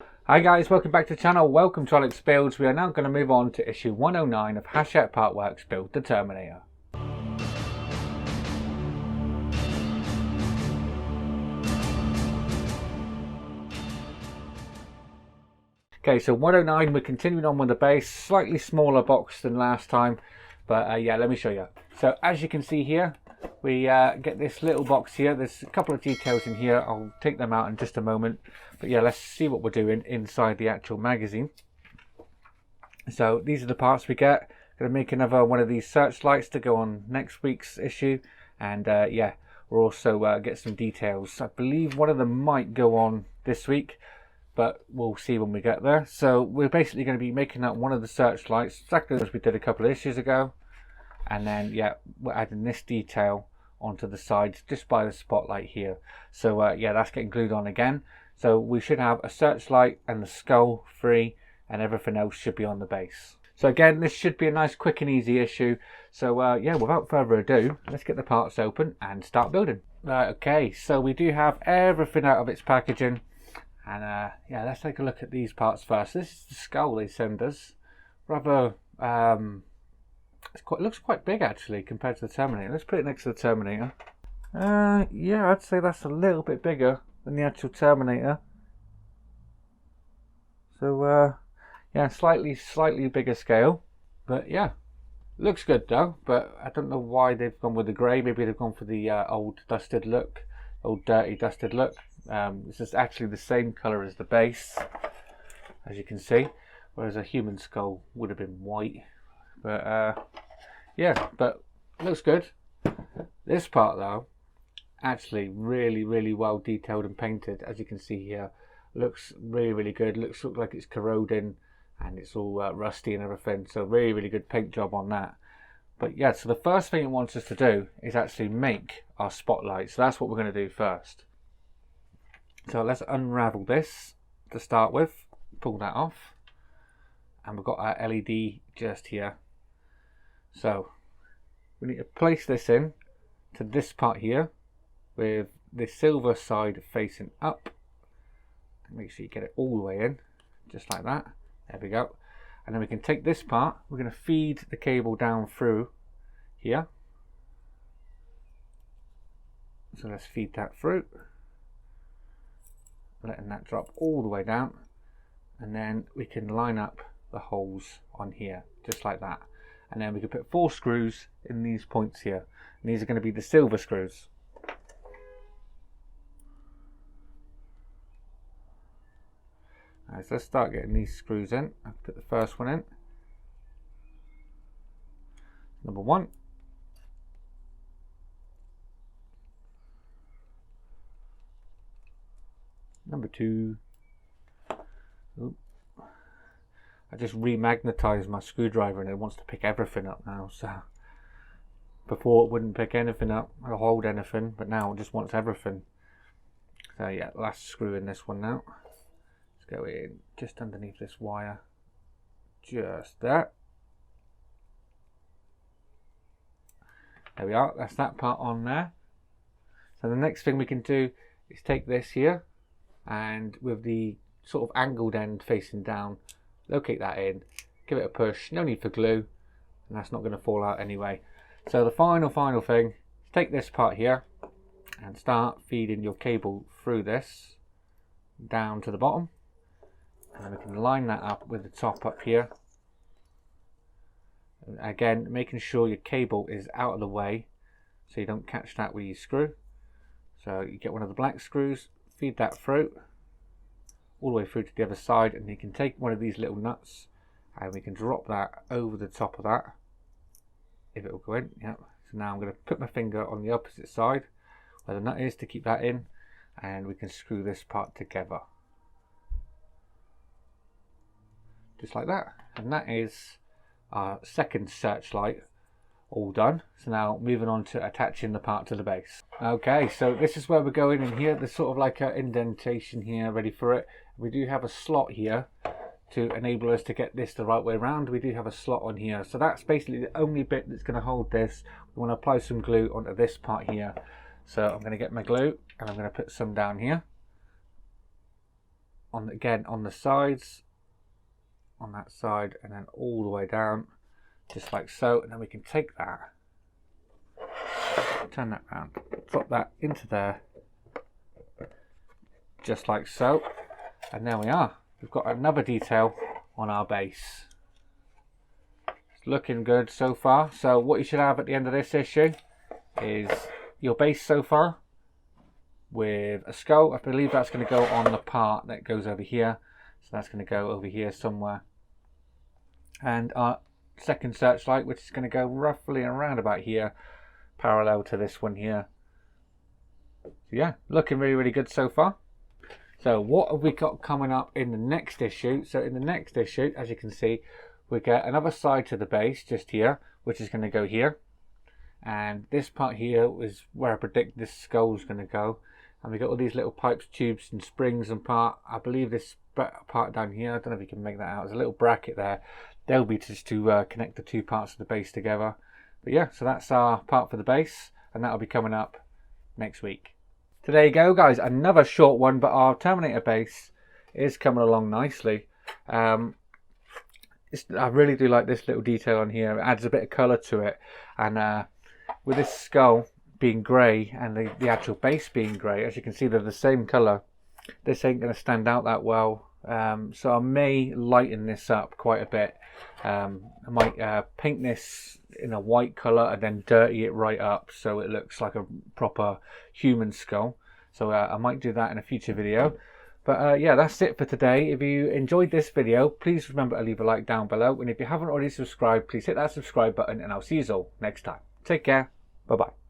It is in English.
Hi guys, welcome back to the channel. Welcome to Alex Builds. We are now going to move on to issue 109 of Hachette Partworks Build the Terminator. Okay, so 109, we're continuing on with the base. Slightly smaller box than last time, but yeah, let me show you. So as you can see here, we get this little box here. There's a couple of details in here. I'll take them out in just a moment. But yeah, let's see what we're doing inside the actual magazine. So these are the parts we get. Going to make another one of these searchlights to go on next week's issue. And yeah, we'll also get some details. I believe one of them might go on this week, but we'll see when we get there. So we're basically going to be making out one of the searchlights, exactly as we did a couple of issues ago. And then yeah, we're adding this detail onto the sides just by the spotlight here. So yeah, that's getting glued on again. So we should have a searchlight and the skull free, and everything else should be on the base. So again, this should be a nice quick and easy issue. So yeah, without further ado, let's get the parts open and start building. Right, okay, so we do have everything out of its packaging. And yeah, let's take a look at these parts first. This is the skull they send us. Rather, it looks quite big actually compared to the Terminator. Let's put it next to the Terminator. Yeah, I'd say that's a little bit bigger than the actual Terminator. So yeah, slightly bigger scale, but yeah, looks good though. But I don't know why they've gone with the grey. Maybe they've gone for the old dusted look, old dirty dusted look. This is actually the same colour as the base, as you can see, whereas a human skull would have been white. But yeah, but looks good. This part though, actually really well detailed and painted, as you can see here. Looks really good. Looks like it's corroding and it's all rusty and everything. So really good paint job on that. But yeah, so the first thing it wants us to do is actually make our spotlight. So that's what we're going to do first. So let's unravel this to start with. Pull that off, and we've got our LED just here. So we need to place this in to this part here with the silver side facing up. Make sure you get it all the way in, just like that. There we go. And then we can take this part, we're going to feed the cable down through here. So let's feed that through, letting that drop all the way down. And then we can line up the holes on here, just like that. And then we can put 4 screws in these points here. And these are going to be the silver screws. Right, so let's start getting these screws in. I'll put the first one in. Number 1. Number 2. Oop. I just remagnetized my screwdriver and it wants to pick everything up now. So before it wouldn't pick anything up or hold anything, but now it just wants everything. So yeah, last screw in this one now. Go in just underneath this wire, just there. There we are, that's that part on there. So the next thing we can do is take this here and with the sort of angled end facing down, locate that in, give it a push, no need for glue, and that's not going to fall out anyway. So the final thing is take this part here and start feeding your cable through this down to the bottom. And then we can line that up with the top up here. And again, making sure your cable is out of the way so you don't catch that with your screw. So you get one of the black screws, feed that through, all the way through to the other side, and you can take one of these little nuts and we can drop that over the top of that, if it will go in. Yep. So now I'm going to put my finger on the opposite side where the nut is to keep that in, and we can screw this part together. Just like that, and that is our second searchlight all done. So now moving on to attaching the part to the base. Okay, so this is where we're going in here. There's sort of like an indentation here ready for it. We do have a slot here to enable us to get this the right way around. We do have a slot on here, so that's basically the only bit that's going to hold this. We want to apply some glue onto this part here. So I'm going to get my glue and I'm going to put some down here. again on the sides, on that side, and then all the way down, just like so. And then we can take that, turn that around, drop that into there, just like so. And there we are. We've got another detail on our base. It's looking good so far. So what you should have at the end of this issue is your base so far with a skull. I believe that's going to go on the part that goes over here. So that's going to go over here somewhere. And our second searchlight, which is going to go roughly around about here, parallel to this one here. So yeah, looking really, really good so far. So what have we got coming up in the next issue? So in the next issue, as you can see, we get another side to the base just here, which is going to go here. And this part here is where I predict this skull is going to go. And we got all these little pipes, tubes and springs and part. I believe this part down here, I don't know if you can make that out. There's a little bracket there. They'll be just to connect the two parts of the base together. But yeah, so that's our part for the base. And that'll be coming up next week. So there you go, guys. Another short one, but our Terminator base is coming along nicely. I really do like this little detail on here. It adds a bit of colour to it. And with this skull being grey and the actual base being grey, as you can see, they're the same colour. This ain't going to stand out that well. So I may lighten this up quite a bit. I might paint this in a white colour and then dirty it right up so it looks like a proper human skull. So I might do that in a future video. But yeah, that's it for today. If you enjoyed this video, please remember to leave a like down below. And if you haven't already subscribed, please hit that subscribe button, and I'll see you all next time. Take care. Bye-bye.